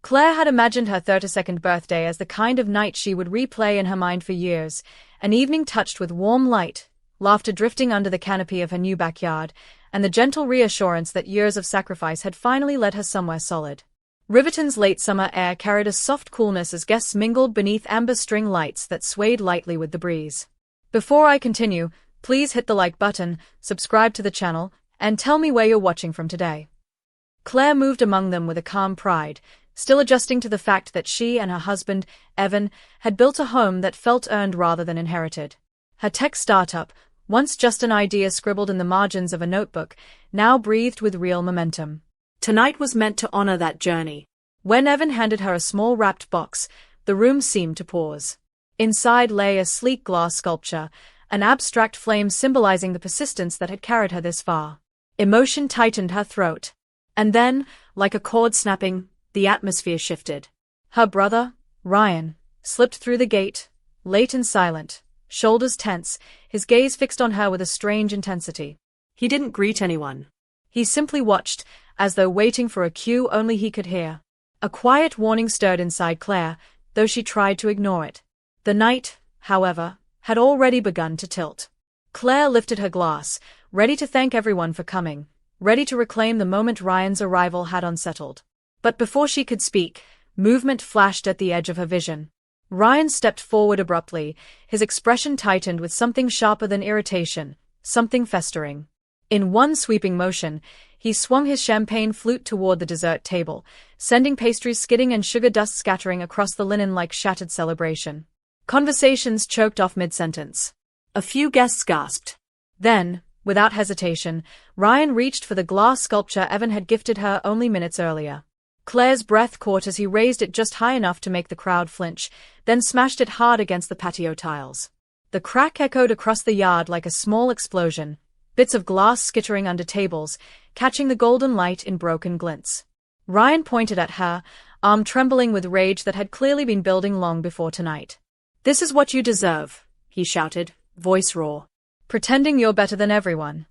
Claire had imagined her 32nd birthday as the kind of night she would replay in her mind for years, an evening touched with warm light, laughter drifting under the canopy of her new backyard, and the gentle reassurance that years of sacrifice had finally led her somewhere solid. Riverton's late summer air carried a soft coolness as guests mingled beneath amber string lights that swayed lightly with the breeze. Before I continue, please hit the like button, subscribe to the channel, and tell me where you're watching from today. Claire moved among them with a calm pride, still adjusting to the fact that she and her husband, Evan, had built a home that felt earned rather than inherited. Her tech startup, once just an idea scribbled in the margins of a notebook, now breathed with real momentum. Tonight was meant to honor that journey. When Evan handed her a small wrapped box, the room seemed to pause. Inside lay a sleek glass sculpture, an abstract flame symbolizing the persistence that had carried her this far. Emotion tightened her throat. And then, like a cord snapping, the atmosphere shifted. Her brother, Ryan, slipped through the gate, late and silent, shoulders tense, his gaze fixed on her with a strange intensity. He didn't greet anyone. He simply watched, as though waiting for a cue only he could hear. A quiet warning stirred inside Claire, though she tried to ignore it. The night, however, had already begun to tilt. Claire lifted her glass, ready to thank everyone for coming, ready to reclaim the moment Ryan's arrival had unsettled. But before she could speak, movement flashed at the edge of her vision. Ryan stepped forward abruptly, his expression tightened with something sharper than irritation, something festering. In one sweeping motion, he swung his champagne flute toward the dessert table, sending pastries skidding and sugar dust scattering across the linen like shattered celebration. Conversations choked off mid-sentence. A few guests gasped. Then, without hesitation, Ryan reached for the glass sculpture Evan had gifted her only minutes earlier. Claire's breath caught as he raised it just high enough to make the crowd flinch, then smashed it hard against the patio tiles. The crack echoed across the yard like a small explosion, bits of glass skittering under tables, catching the golden light in broken glints. Ryan pointed at her, arm trembling with rage that had clearly been building long before tonight. "This is what you deserve," he shouted, voice raw. "Pretending you're better than everyone."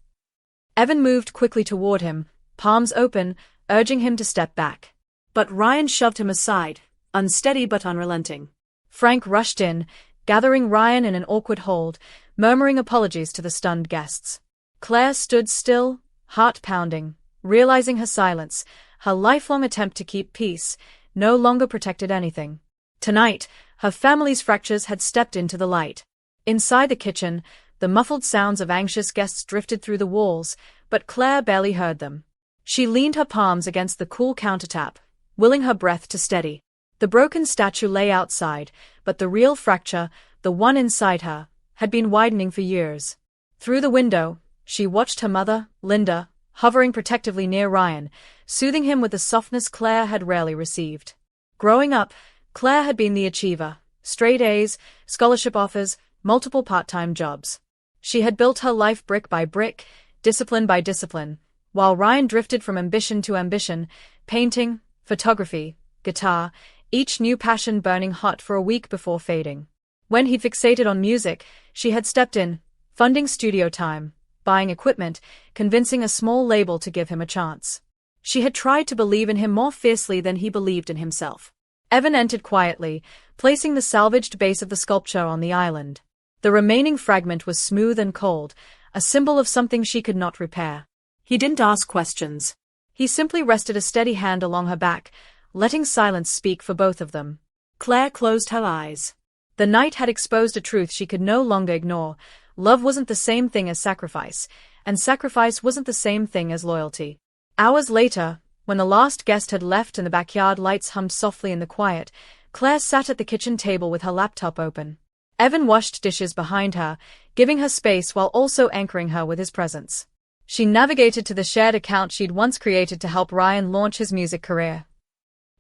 Evan moved quickly toward him, palms open, urging him to step back. But Ryan shoved him aside, unsteady but unrelenting. Frank rushed in, gathering Ryan in an awkward hold, murmuring apologies to the stunned guests. Claire stood still, heart pounding, realizing her silence, her lifelong attempt to keep peace, no longer protected anything. Tonight, her family's fractures had stepped into the light. Inside the kitchen, the muffled sounds of anxious guests drifted through the walls, but Claire barely heard them. She leaned her palms against the cool countertop, willing her breath to steady. The broken statue lay outside, but the real fracture, the one inside her, had been widening for years. Through the window, she watched her mother, Linda, hovering protectively near Ryan, soothing him with the softness Claire had rarely received. Growing up, Claire had been the achiever, straight A's, scholarship offers, multiple part-time jobs. She had built her life brick by brick, discipline by discipline, while Ryan drifted from ambition to ambition, painting, photography, guitar, each new passion burning hot for a week before fading. When he fixated on music, she had stepped in, funding studio time, buying equipment, convincing a small label to give him a chance. She had tried to believe in him more fiercely than he believed in himself. Evan entered quietly, placing the salvaged base of the sculpture on the island. The remaining fragment was smooth and cold, a symbol of something she could not repair. He didn't ask questions. He simply rested a steady hand along her back, letting silence speak for both of them. Claire closed her eyes. The night had exposed a truth she could no longer ignore. Love wasn't the same thing as sacrifice, and sacrifice wasn't the same thing as loyalty. Hours later, when the last guest had left and the backyard lights hummed softly in the quiet, Claire sat at the kitchen table with her laptop open. Evan washed dishes behind her, giving her space while also anchoring her with his presence. She navigated to the shared account she'd once created to help Ryan launch his music career.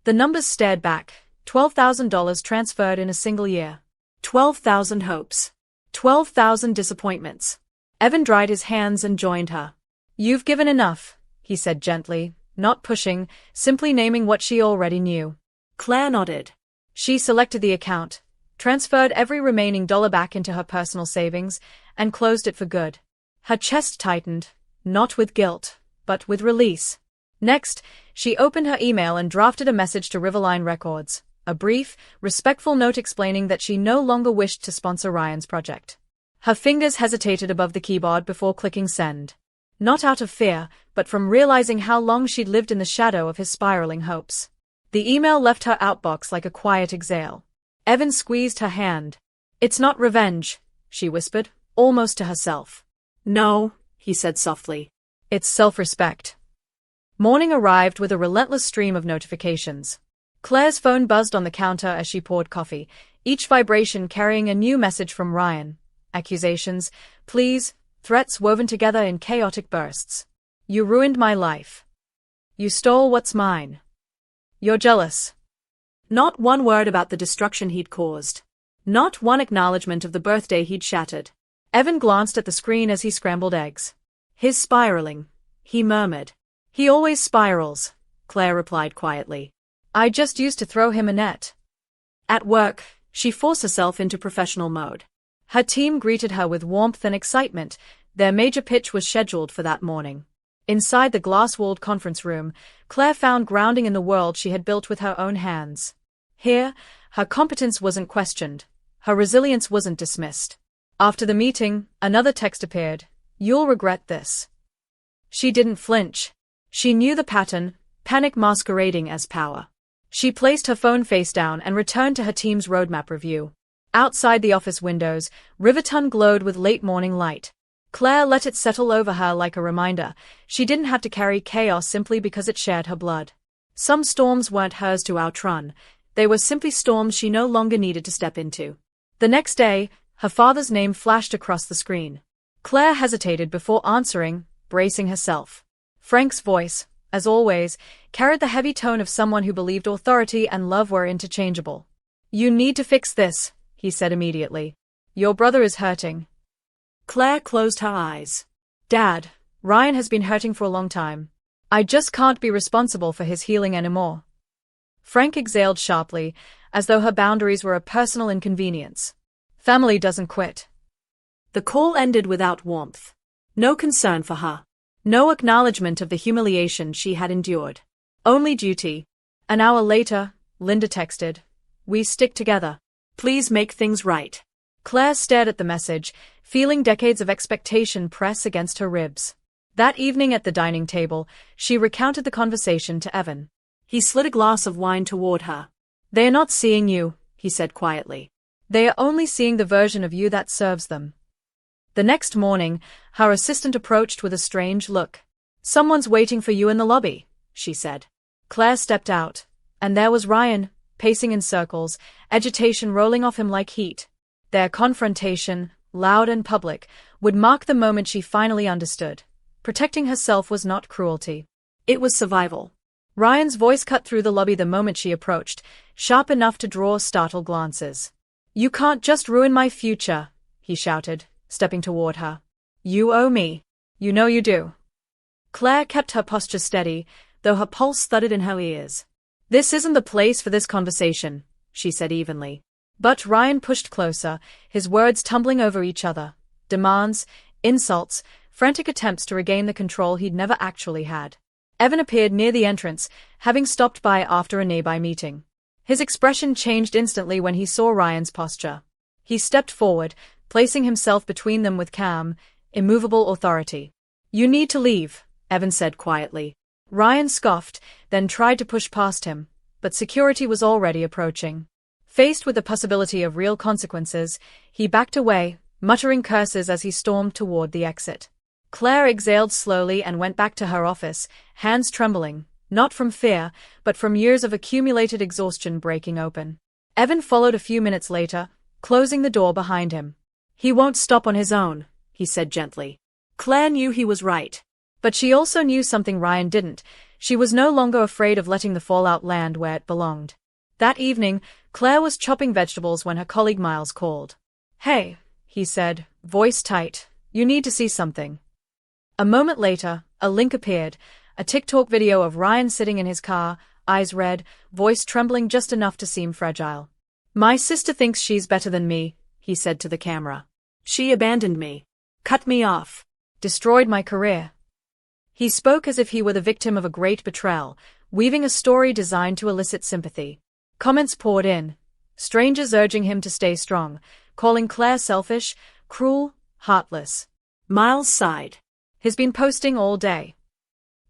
The numbers stared back, $12,000 transferred in a single year. 12,000 hopes. 12,000 disappointments. Evan dried his hands and joined her. "You've given enough," he said gently, not pushing, simply naming what she already knew. Claire nodded. She selected the account, transferred every remaining dollar back into her personal savings, and closed it for good. Her chest tightened, not with guilt, but with release. Next, she opened her email and drafted a message to Riverline Records, a brief, respectful note explaining that she no longer wished to sponsor Ryan's project. Her fingers hesitated above the keyboard before clicking send. Not out of fear, but from realizing how long she'd lived in the shadow of his spiraling hopes. The email left her outbox like a quiet exhale. Evan squeezed her hand. "It's not revenge," she whispered, almost to herself. "No," he said softly. "It's self-respect." Morning arrived with a relentless stream of notifications. Claire's phone buzzed on the counter as she poured coffee, each vibration carrying a new message from Ryan. Accusations, pleas, threats woven together in chaotic bursts. "You ruined my life. You stole what's mine. You're jealous." Not one word about the destruction he'd caused. Not one acknowledgement of the birthday he'd shattered. Evan glanced at the screen as he scrambled eggs. "His spiraling," he murmured. "He always spirals," Claire replied quietly. "I just used to throw him a net." At work, she forced herself into professional mode. Her team greeted her with warmth and excitement. Their major pitch was scheduled for that morning. Inside the glass-walled conference room, Claire found grounding in the world she had built with her own hands. Here, her competence wasn't questioned. Her resilience wasn't dismissed. After the meeting, another text appeared. "You'll regret this." She didn't flinch. She knew the pattern, panic masquerading as power. She placed her phone face down and returned to her team's roadmap review. Outside the office windows, Riverton glowed with late-morning light. Claire let it settle over her like a reminder. She didn't have to carry chaos simply because it shared her blood. Some storms weren't hers to outrun. They were simply storms she no longer needed to step into. The next day, her father's name flashed across the screen. Claire hesitated before answering, bracing herself. Frank's voice, as always, carried the heavy tone of someone who believed authority and love were interchangeable. "You need to fix this," he said immediately. "Your brother is hurting." Claire closed her eyes. "Dad, Ryan has been hurting for a long time. I just can't be responsible for his healing anymore." Frank exhaled sharply, as though her boundaries were a personal inconvenience. "Family doesn't quit." The call ended without warmth. No concern for her. No acknowledgement of the humiliation she had endured. Only duty. An hour later, Linda texted, "We stick together. Please make things right." Claire stared at the message, feeling decades of expectation press against her ribs. That evening at the dining table, she recounted the conversation to Evan. He slid a glass of wine toward her. "They are not seeing you," he said quietly. "They are only seeing the version of you that serves them." The next morning, her assistant approached with a strange look. "Someone's waiting for you in the lobby," she said. Claire stepped out, and there was Ryan, pacing in circles, agitation rolling off him like heat. Their confrontation, loud and public, would mark the moment she finally understood. Protecting herself was not cruelty. It was survival. Ryan's voice cut through the lobby the moment she approached, sharp enough to draw startled glances. "You can't just ruin my future," he shouted, stepping toward her. "You owe me. You know you do." Claire kept her posture steady, though her pulse thudded in her ears. "This isn't the place for this conversation," she said evenly. But Ryan pushed closer, his words tumbling over each other. Demands, insults, frantic attempts to regain the control he'd never actually had. Evan appeared near the entrance, having stopped by after a nearby meeting. His expression changed instantly when he saw Ryan's posture. He stepped forward, placing himself between them with calm, immovable authority. "You need to leave," Evan said quietly. Ryan scoffed, then tried to push past him, but security was already approaching. Faced with the possibility of real consequences, he backed away, muttering curses as he stormed toward the exit. Claire exhaled slowly and went back to her office, hands trembling, not from fear, but from years of accumulated exhaustion breaking open. Evan followed a few minutes later, closing the door behind him. "He won't stop on his own," he said gently. Claire knew he was right. But she also knew something Ryan didn't. She was no longer afraid of letting the fallout land where it belonged. That evening, Claire was chopping vegetables when her colleague Miles called. "Hey," he said, voice tight, "you need to see something." A moment later, a link appeared, a TikTok video of Ryan sitting in his car, eyes red, voice trembling just enough to seem fragile. "My sister thinks she's better than me," he said to the camera. "She abandoned me. Cut me off. Destroyed my career." He spoke as if he were the victim of a great betrayal, weaving a story designed to elicit sympathy. Comments poured in, strangers urging him to stay strong, calling Claire selfish, cruel, heartless. Miles sighed. He's been posting all day.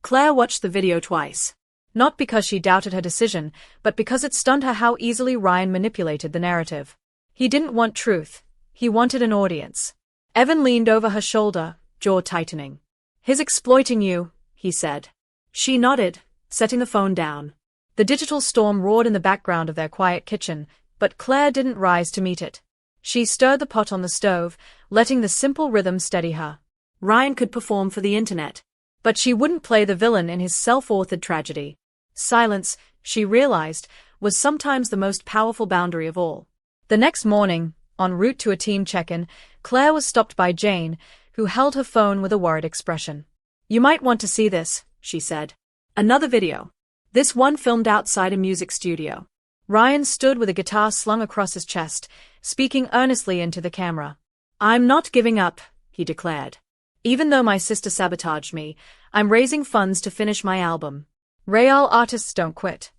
Claire watched the video twice. Not because she doubted her decision, but because it stunned her how easily Ryan manipulated the narrative. He didn't want truth. He wanted an audience. Evan leaned over her shoulder, jaw tightening. "He's exploiting you," he said. She nodded, setting the phone down. The digital storm roared in the background of their quiet kitchen, but Claire didn't rise to meet it. She stirred the pot on the stove, letting the simple rhythm steady her. Ryan could perform for the internet. But she wouldn't play the villain in his self-authored tragedy. Silence, she realized, was sometimes the most powerful boundary of all. The next morning, en route to a team check-in, Claire was stopped by Jane, who held her phone with a worried expression. "You might want to see this," she said. "Another video. This one filmed outside a music studio." Ryan stood with a guitar slung across his chest, speaking earnestly into the camera. "I'm not giving up," he declared. "Even though my sister sabotaged me, I'm raising funds to finish my album. Real artists don't quit."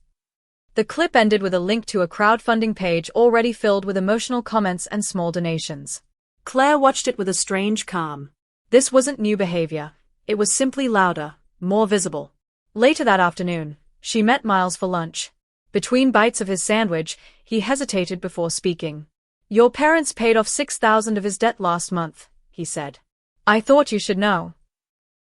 The clip ended with a link to a crowdfunding page already filled with emotional comments and small donations. Claire watched it with a strange calm. This wasn't new behavior. It was simply louder, more visible. Later that afternoon, she met Miles for lunch. Between bites of his sandwich, he hesitated before speaking. "Your parents paid off $6,000 of his debt last month," he said. "I thought you should know."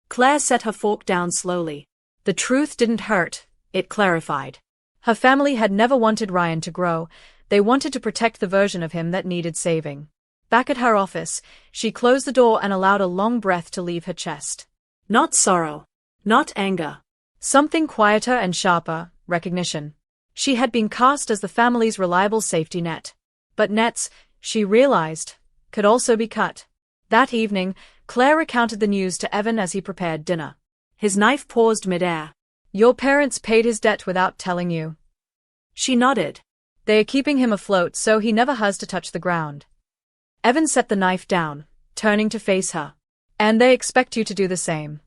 Claire set her fork down slowly. The truth didn't hurt, it clarified. Her family had never wanted Ryan to grow, they wanted to protect the version of him that needed saving. Back at her office, she closed the door and allowed a long breath to leave her chest. Not sorrow. Not anger. Something quieter and sharper, recognition. She had been cast as the family's reliable safety net. But nets, she realized, could also be cut. That evening, Claire recounted the news to Evan as he prepared dinner. His knife paused midair. "Your parents paid his debt without telling you." She nodded. "They are keeping him afloat so he never has to touch the ground." Evan set the knife down, turning to face her. "And they expect you to do the same."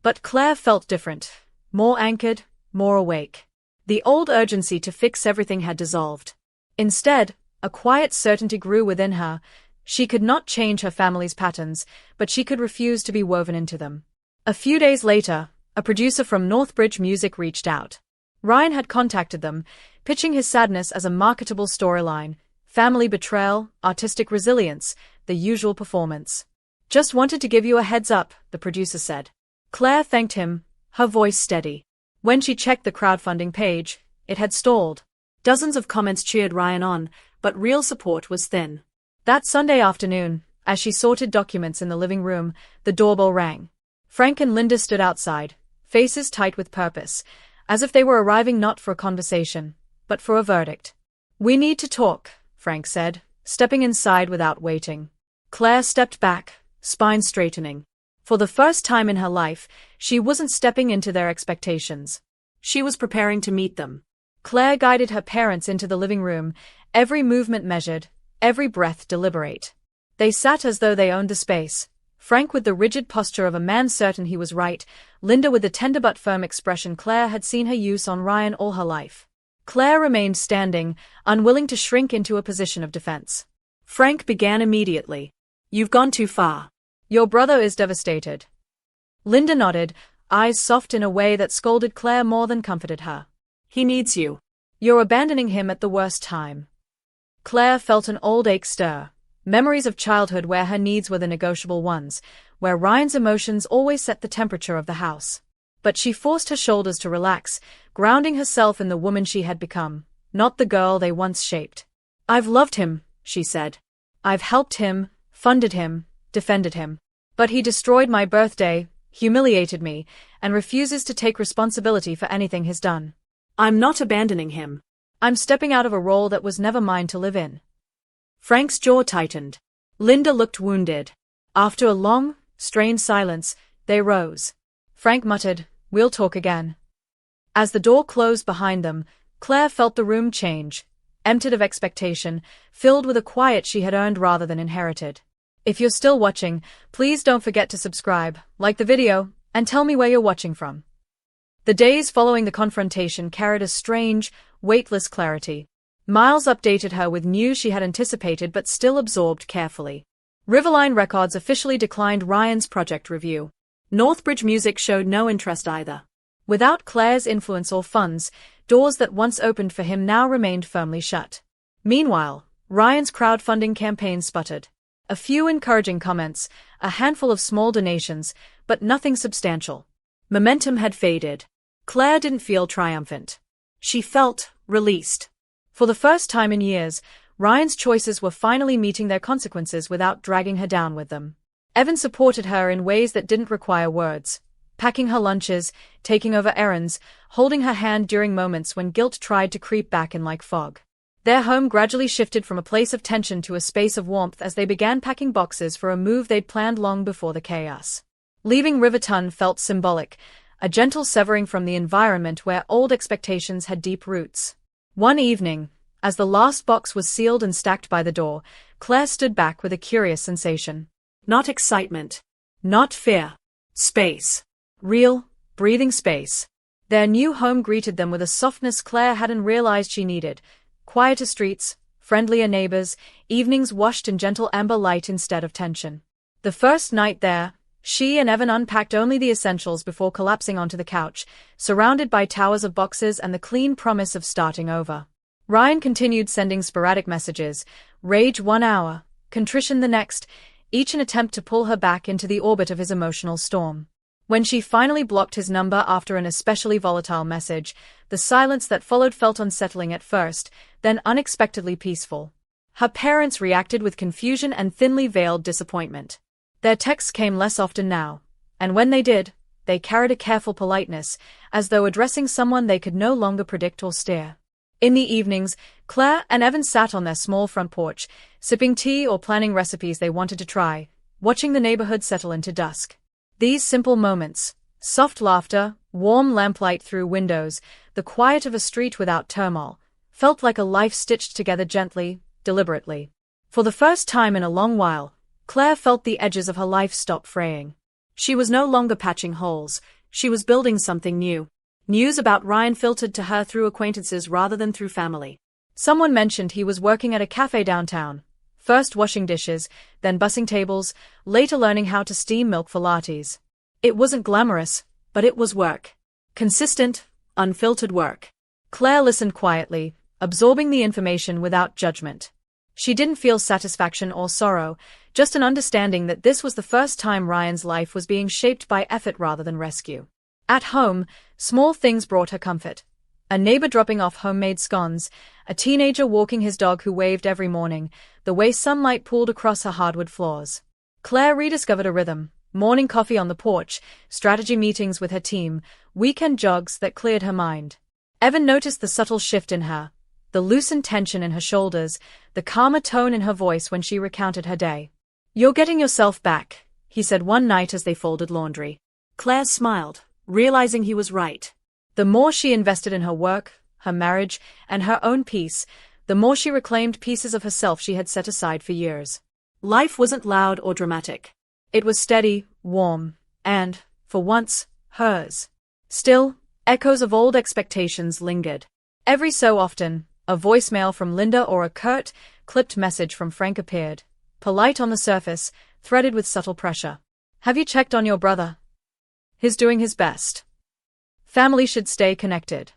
But Claire felt different, more anchored, more awake. The old urgency to fix everything had dissolved. Instead, a quiet certainty grew within her. She could not change her family's patterns, but she could refuse to be woven into them. A few days later, a producer from Northbridge Music reached out. Ryan had contacted them, pitching his sadness as a marketable storyline, family betrayal, artistic resilience, the usual performance. "Just wanted to give you a heads up," the producer said. Claire thanked him, her voice steady. When she checked the crowdfunding page, it had stalled. Dozens of comments cheered Ryan on, but real support was thin. That Sunday afternoon, as she sorted documents in the living room, the doorbell rang. Frank and Linda stood outside, faces tight with purpose, as if they were arriving not for a conversation, but for a verdict. "We need to talk," Frank said, stepping inside without waiting. Claire stepped back, spine straightening. For the first time in her life, she wasn't stepping into their expectations. She was preparing to meet them. Claire guided her parents into the living room, every movement measured, every breath deliberate. They sat as though they owned the space. Frank with the rigid posture of a man certain he was right, Linda with the tender but firm expression Claire had seen her use on Ryan all her life. Claire remained standing, unwilling to shrink into a position of defense. Frank began immediately. "You've gone too far. Your brother is devastated." Linda nodded, eyes soft in a way that scolded Claire more than comforted her. "He needs you. You're abandoning him at the worst time." Claire felt an old ache stir. Memories of childhood where her needs were the negotiable ones, where Ryan's emotions always set the temperature of the house. But she forced her shoulders to relax, grounding herself in the woman she had become, not the girl they once shaped. "I've loved him," she said. "I've helped him, funded him, defended him. But he destroyed my birthday, humiliated me, and refuses to take responsibility for anything he's done." "I'm not abandoning him. I'm stepping out of a role that was never mine to live in." Frank's jaw tightened. Linda looked wounded. After a long, strained silence, they rose. Frank muttered, "We'll talk again." As the door closed behind them, Claire felt the room change, emptied of expectation, filled with a quiet she had earned rather than inherited. If you're still watching, please don't forget to subscribe, like the video, And tell me where you're watching from. The days following the confrontation carried a strange, weightless clarity. Miles updated her with news she had anticipated but still absorbed carefully. Riverline Records officially declined Ryan's project review. Northbridge Music showed no interest either. Without Claire's influence or funds, doors that once opened for him now remained firmly shut. Meanwhile, Ryan's crowdfunding campaign sputtered. A few encouraging comments, a handful of small donations, but nothing substantial. Momentum had faded. Claire didn't feel triumphant. She felt released. For the first time in years, Ryan's choices were finally meeting their consequences without dragging her down with them. Evan supported her in ways that didn't require words, packing her lunches, taking over errands, holding her hand during moments when guilt tried to creep back in like fog. Their home gradually shifted from a place of tension to a space of warmth as they began packing boxes for a move they'd planned long before the chaos. Leaving Riverton felt symbolic, a gentle severing from the environment where old expectations had deep roots. One evening, as the last box was sealed and stacked by the door, Claire stood back with a curious sensation. Not excitement. Not fear. Space. Real, breathing space. Their new home greeted them with a softness Claire hadn't realized she needed. Quieter streets, friendlier neighbors, evenings washed in gentle amber light instead of tension. The first night there, she and Evan unpacked only the essentials before collapsing onto the couch, surrounded by towers of boxes and the clean promise of starting over. Ryan continued sending sporadic messages, rage 1 hour, contrition the next, each an attempt to pull her back into the orbit of his emotional storm. When she finally blocked his number after an especially volatile message, the silence that followed felt unsettling at first, then unexpectedly peaceful. Her parents reacted with confusion and thinly veiled disappointment. Their texts came less often now, and when they did, they carried a careful politeness, as though addressing someone they could no longer predict or steer. In the evenings, Claire and Evan sat on their small front porch, sipping tea or planning recipes they wanted to try, watching the neighborhood settle into dusk. These simple moments, soft laughter, warm lamplight through windows, the quiet of a street without turmoil, felt like a life stitched together gently, deliberately. For the first time in a long while, Claire felt the edges of her life stop fraying. She was no longer patching holes, she was building something new. News about Ryan filtered to her through acquaintances rather than through family. Someone mentioned he was working at a cafe downtown, first washing dishes, then bussing tables, later learning how to steam milk for lattes. It wasn't glamorous, but it was work. Consistent, unfiltered work. Claire listened quietly, absorbing the information without judgment. She didn't feel satisfaction or sorrow, just an understanding that this was the first time Ryan's life was being shaped by effort rather than rescue. At home, small things brought her comfort. A neighbor dropping off homemade scones, a teenager walking his dog who waved every morning, the way sunlight pooled across her hardwood floors. Claire rediscovered a rhythm, morning coffee on the porch, strategy meetings with her team, weekend jogs that cleared her mind. Evan noticed the subtle shift in her, the loosened tension in her shoulders, the calmer tone in her voice when she recounted her day. "You're getting yourself back," he said one night as they folded laundry. Claire smiled, realizing he was right. The more she invested in her work, her marriage, and her own peace, the more she reclaimed pieces of herself she had set aside for years. Life wasn't loud or dramatic. It was steady, warm, and, for once, hers. Still, echoes of old expectations lingered. Every so often, a voicemail from Linda or a curt, clipped message from Frank appeared, polite on the surface, threaded with subtle pressure. "Have you checked on your brother? He's doing his best. Family should stay connected."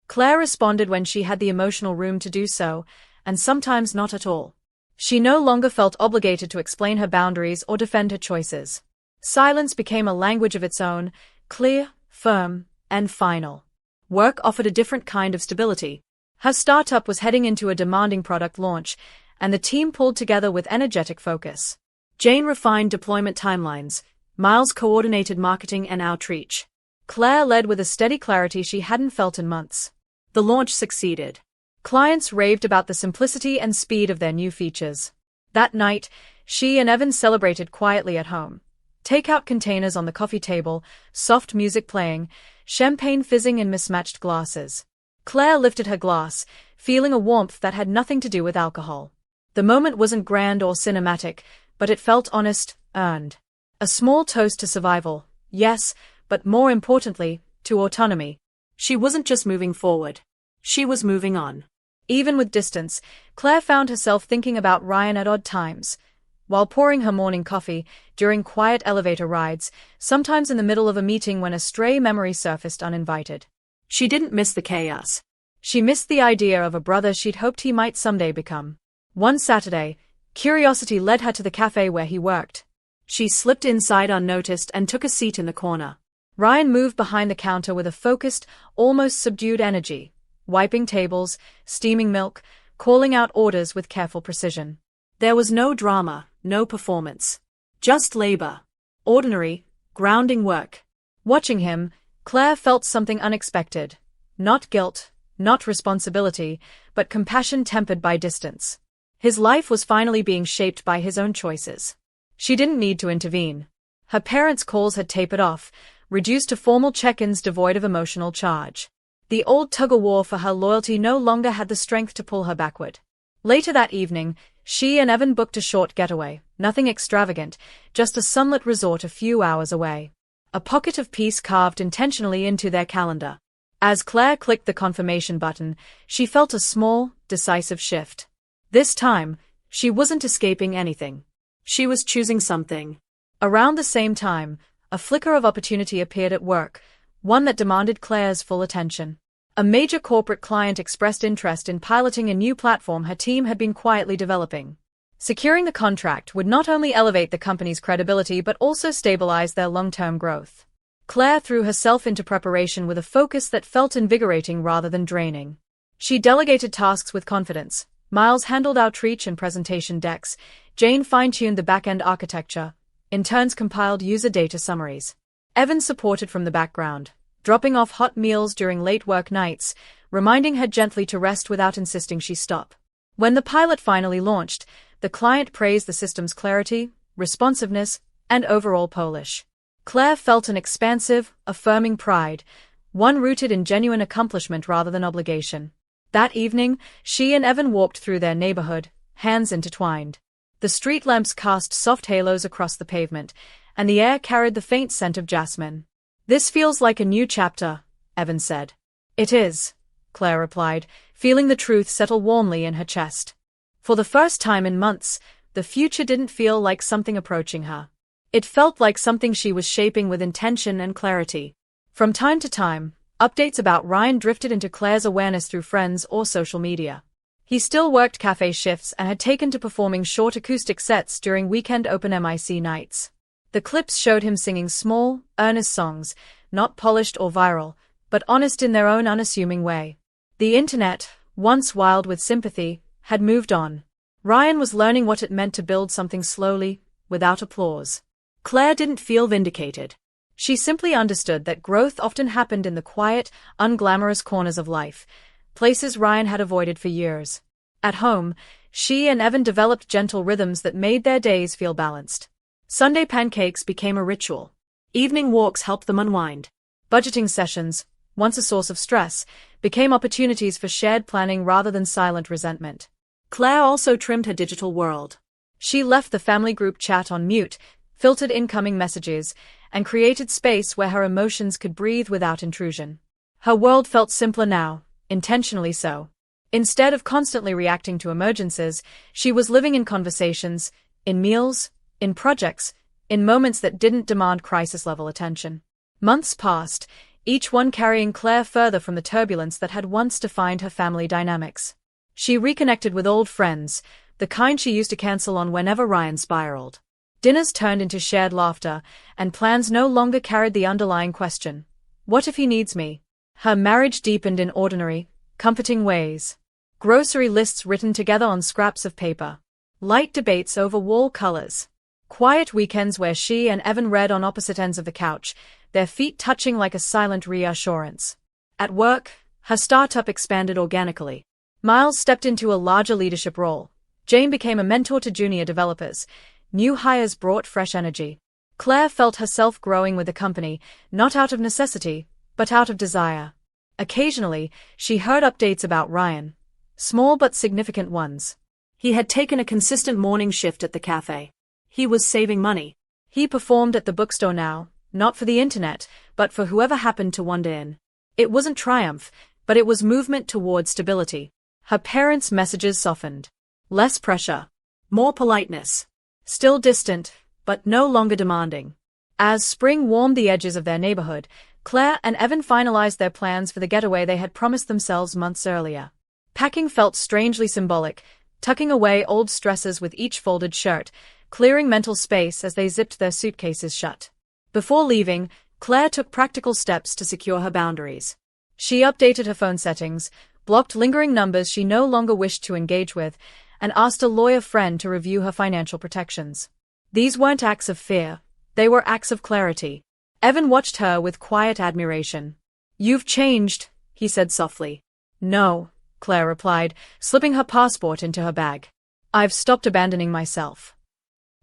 Claire responded when she had the emotional room to do so, and sometimes not at all. She no longer felt obligated to explain her boundaries or defend her choices. Silence became a language of its own, clear, firm, and final. Work offered a different kind of stability. Her startup was heading into a demanding product launch, and the team pulled together with energetic focus. Jane refined deployment timelines, Miles coordinated marketing and outreach. Claire led with a steady clarity she hadn't felt in months. The launch succeeded. Clients raved about the simplicity and speed of their new features. That night, she and Evan celebrated quietly at home. Takeout containers on the coffee table, soft music playing, champagne fizzing in mismatched glasses. Claire lifted her glass, feeling a warmth that had nothing to do with alcohol. The moment wasn't grand or cinematic, but it felt honest, earned. A small toast to survival, Yes, but more importantly, to autonomy. She wasn't just moving forward. She was moving on. Even with distance, Claire found herself thinking about Ryan at odd times. While pouring her morning coffee, during quiet elevator rides, sometimes in the middle of a meeting when a stray memory surfaced uninvited. She didn't miss the chaos. She missed the idea of a brother she'd hoped he might someday become. One Saturday, curiosity led her to the cafe where he worked. She slipped inside unnoticed and took a seat in the corner. Ryan moved behind the counter with a focused, almost subdued energy, wiping tables, steaming milk, calling out orders with careful precision. There was no drama, no performance. Just labor. Ordinary, grounding work. Watching him, Claire felt something unexpected. Not guilt, not responsibility, but compassion tempered by distance. His life was finally being shaped by his own choices. She didn't need to intervene. Her parents' calls had tapered off, reduced to formal check-ins devoid of emotional charge. The old tug-of-war for her loyalty no longer had the strength to pull her backward. Later that evening, she and Evan booked a short getaway, nothing extravagant, just a sunlit resort a few hours away. A pocket of peace carved intentionally into their calendar. As Claire clicked the confirmation button, she felt a small, decisive shift. This time, she wasn't escaping anything. She was choosing something. Around the same time, a flicker of opportunity appeared at work, one that demanded Claire's full attention. A major corporate client expressed interest in piloting a new platform her team had been quietly developing. Securing the contract would not only elevate the company's credibility but also stabilize their long-term growth. Claire threw herself into preparation with a focus that felt invigorating rather than draining. She delegated tasks with confidence. Miles handled outreach and presentation decks. Jane fine-tuned the back-end architecture. Interns compiled user data summaries. Evan supported from the background, dropping off hot meals during late work nights, reminding her gently to rest without insisting she stop. When the pilot finally launched, the client praised the system's clarity, responsiveness, and overall polish. Claire felt an expansive, affirming pride, one rooted in genuine accomplishment rather than obligation. That evening, she and Evan walked through their neighborhood, hands intertwined. The street lamps cast soft halos across the pavement, and the air carried the faint scent of jasmine. "This feels like a new chapter," Evan said. "It is," Claire replied, feeling the truth settle warmly in her chest. For the first time in months, the future didn't feel like something approaching her. It felt like something she was shaping with intention and clarity. From time to time, updates about Ryan drifted into Claire's awareness through friends or social media. He still worked cafe shifts and had taken to performing short acoustic sets during weekend open mic nights. The clips showed him singing small, earnest songs, not polished or viral, but honest in their own unassuming way. The internet, once wild with sympathy, had moved on. Ryan was learning what it meant to build something slowly, without applause. Claire didn't feel vindicated. She simply understood that growth often happened in the quiet, unglamorous corners of life, places Ryan had avoided for years. At home, she and Evan developed gentle rhythms that made their days feel balanced. Sunday pancakes became a ritual. Evening walks helped them unwind. Budgeting sessions, once a source of stress, became opportunities for shared planning rather than silent resentment. Claire also trimmed her digital world. She left the family group chat on mute, filtered incoming messages, and created space where her emotions could breathe without intrusion. Her world felt simpler now, intentionally so. Instead of constantly reacting to emergencies, she was living in conversations, in meals, in projects, in moments that didn't demand crisis-level attention. Months passed, each one carrying Claire further from the turbulence that had once defined her family dynamics. She reconnected with old friends, the kind she used to cancel on whenever Ryan spiraled. Dinners turned into shared laughter, and plans no longer carried the underlying question, what if he needs me? Her marriage deepened in ordinary, comforting ways. Grocery lists written together on scraps of paper. Light debates over wall colors. Quiet weekends where she and Evan read on opposite ends of the couch, their feet touching like a silent reassurance. At work, her startup expanded organically. Miles stepped into a larger leadership role. Jane became a mentor to junior developers. New hires brought fresh energy. Claire felt herself growing with the company, not out of necessity, but out of desire. Occasionally, she heard updates about Ryan. Small but significant ones. He had taken a consistent morning shift at the cafe. He was saving money. He performed at the bookstore now, not for the internet, but for whoever happened to wander in. It wasn't triumph, but it was movement toward stability. Her parents' messages softened. Less pressure. More politeness. Still distant, but no longer demanding. As spring warmed the edges of their neighborhood, Claire and Evan finalized their plans for the getaway they had promised themselves months earlier. Packing felt strangely symbolic, tucking away old stresses with each folded shirt, clearing mental space as they zipped their suitcases shut. Before leaving, Claire took practical steps to secure her boundaries. She updated her phone settings, blocked lingering numbers she no longer wished to engage with, and asked a lawyer friend to review her financial protections. These weren't acts of fear, they were acts of clarity. Evan watched her with quiet admiration. "You've changed," he said softly. "No," Claire replied, slipping her passport into her bag. "I've stopped abandoning myself."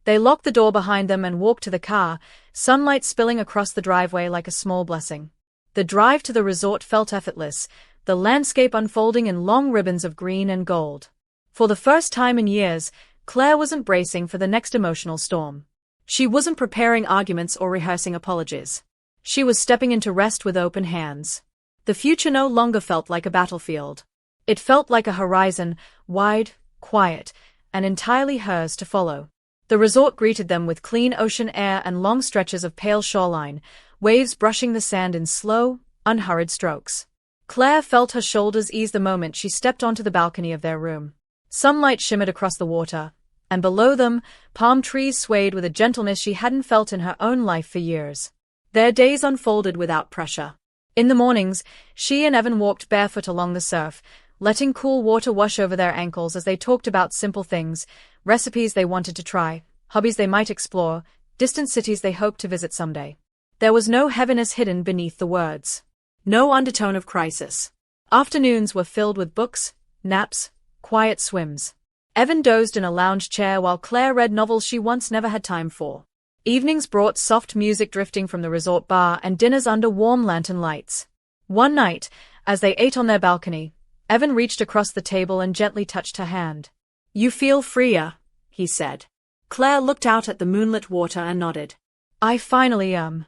They locked the door behind them and walked to the car, sunlight spilling across the driveway like a small blessing. The drive to the resort felt effortless, the landscape unfolding in long ribbons of green and gold. For the first time in years, Claire wasn't bracing for the next emotional storm. She wasn't preparing arguments or rehearsing apologies. She was stepping into rest with open hands. The future no longer felt like a battlefield. It felt like a horizon, wide, quiet, and entirely hers to follow. The resort greeted them with clean ocean air and long stretches of pale shoreline, waves brushing the sand in slow, unhurried strokes. Claire felt her shoulders ease the moment she stepped onto the balcony of their room. Sunlight shimmered across the water, and below them, palm trees swayed with a gentleness she hadn't felt in her own life for years. Their days unfolded without pressure. In the mornings, she and Evan walked barefoot along the surf, letting cool water wash over their ankles as they talked about simple things, recipes they wanted to try, hobbies they might explore, distant cities they hoped to visit someday. There was no heaviness hidden beneath the words. No undertone of crisis. Afternoons were filled with books, naps, quiet swims. Evan dozed in a lounge chair while Claire read novels she once never had time for. Evenings brought soft music drifting from the resort bar and dinners under warm lantern lights. One night, as they ate on their balcony, Evan reached across the table and gently touched her hand. "You feel freer," he said. Claire looked out at the moonlit water and nodded. "I finally am."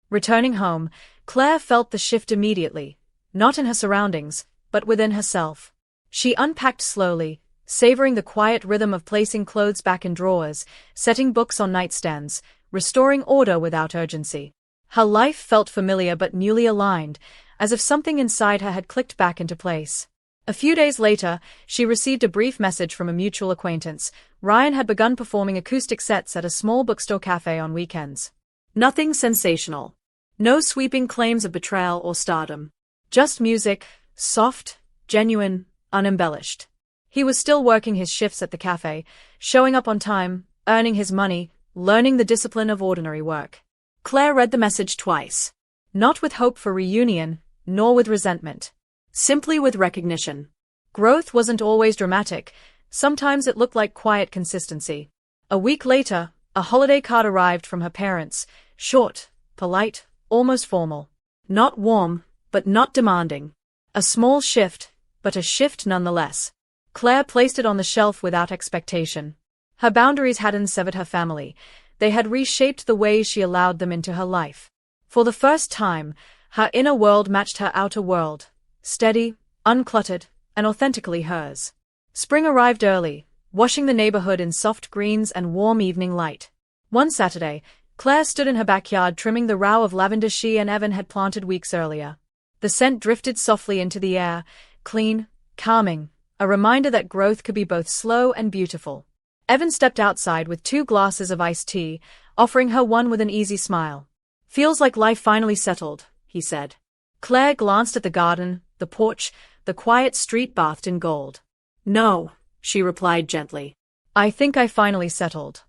Returning home, Claire felt the shift immediately, not in her surroundings, but within herself. She unpacked slowly, savoring the quiet rhythm of placing clothes back in drawers, setting books on nightstands, restoring order without urgency. Her life felt familiar but newly aligned, as if something inside her had clicked back into place. A few days later, she received a brief message from a mutual acquaintance. Ryan had begun performing acoustic sets at a small bookstore cafe on weekends. Nothing sensational. No sweeping claims of betrayal or stardom. Just music, soft, genuine, unembellished. He was still working his shifts at the cafe, showing up on time, earning his money, learning the discipline of ordinary work. Claire read the message twice. Not with hope for reunion, nor with resentment. Simply with recognition. Growth wasn't always dramatic, sometimes it looked like quiet consistency. A week later, a holiday card arrived from her parents, short, polite, almost formal. Not warm, but not demanding. A small shift, but a shift nonetheless. Claire placed it on the shelf without expectation. Her boundaries hadn't severed her family, they had reshaped the ways she allowed them into her life. For the first time, her inner world matched her outer world, steady, uncluttered, and authentically hers. Spring arrived early, washing the neighborhood in soft greens and warm evening light. One Saturday, Claire stood in her backyard trimming the row of lavender she and Evan had planted weeks earlier. The scent drifted softly into the air, clean, calming, a reminder that growth could be both slow and beautiful. Evan stepped outside with 2 glasses of iced tea, offering her one with an easy smile. "Feels like life finally settled," he said. Claire glanced at the garden, the porch, the quiet street bathed in gold. "No," she replied gently. "I think I finally settled."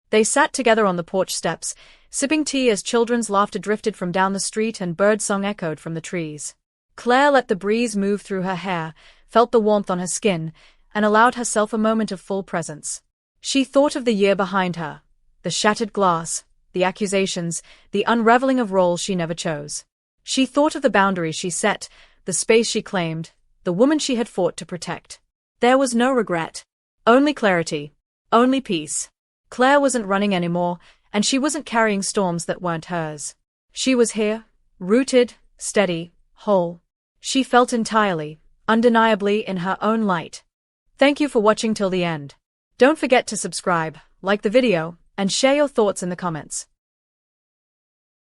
They sat together on the porch steps, sipping tea as children's laughter drifted from down the street and birdsong echoed from the trees. Claire let the breeze move through her hair, felt the warmth on her skin, and allowed herself a moment of full presence. She thought of the year behind her, the shattered glass, the accusations, the unraveling of roles she never chose. She thought of the boundaries she set, the space she claimed, the woman she had fought to protect. There was no regret. Only clarity. Only peace. Claire wasn't running anymore, and she wasn't carrying storms that weren't hers. She was here, rooted, steady, whole. She felt entirely, undeniably in her own light. Thank you for watching till the end. Don't forget to subscribe, like the video, and share your thoughts in the comments.